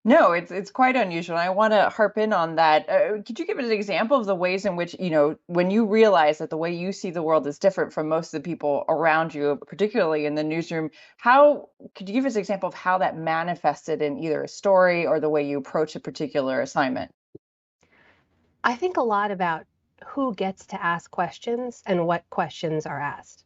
No, it's quite unusual. I want to harp in on that. Could you give an example of the ways in which, when you realize that the way you see the world is different from most of the people around you, particularly in the newsroom? How could you give us an example of how that manifested in either a story or the way you approach a particular assignment? I think a lot about who gets to ask questions and what questions are asked.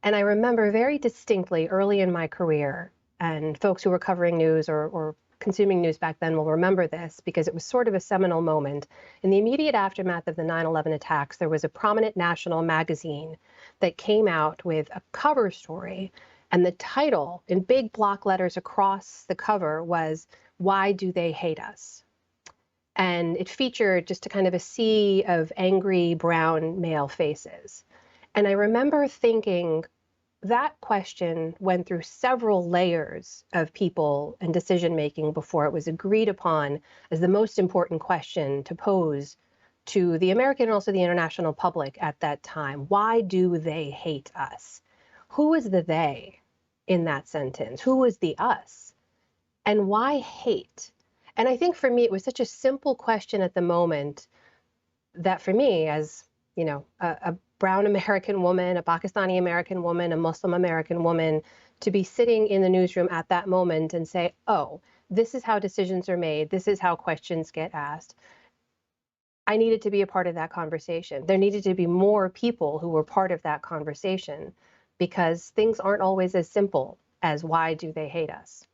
And I remember very distinctly early in my career, and folks who were covering news or consuming news back then will remember this because it was sort of a seminal moment. In the immediate aftermath of the 9/11 attacks, there was a prominent national magazine that came out with a cover story, and the title in big block letters across the cover was, "Why Do They Hate Us?" And it featured just a kind of a sea of angry brown male faces. And I remember thinking, that question went through several layers of people and decision making before it was agreed upon as the most important question to pose to the American and also the international public at that time. Why do they hate us? Who is the they in that sentence? Who is the us? And why hate? And I think for me, it was such a simple question at the moment that for me, as a brown American woman, a Pakistani American woman, a Muslim American woman, to be sitting in the newsroom at that moment and say, oh, this is how decisions are made, this is how questions get asked. I needed to be a part of that conversation. There needed to be more people who were part of that conversation because things aren't always as simple as why do they hate us?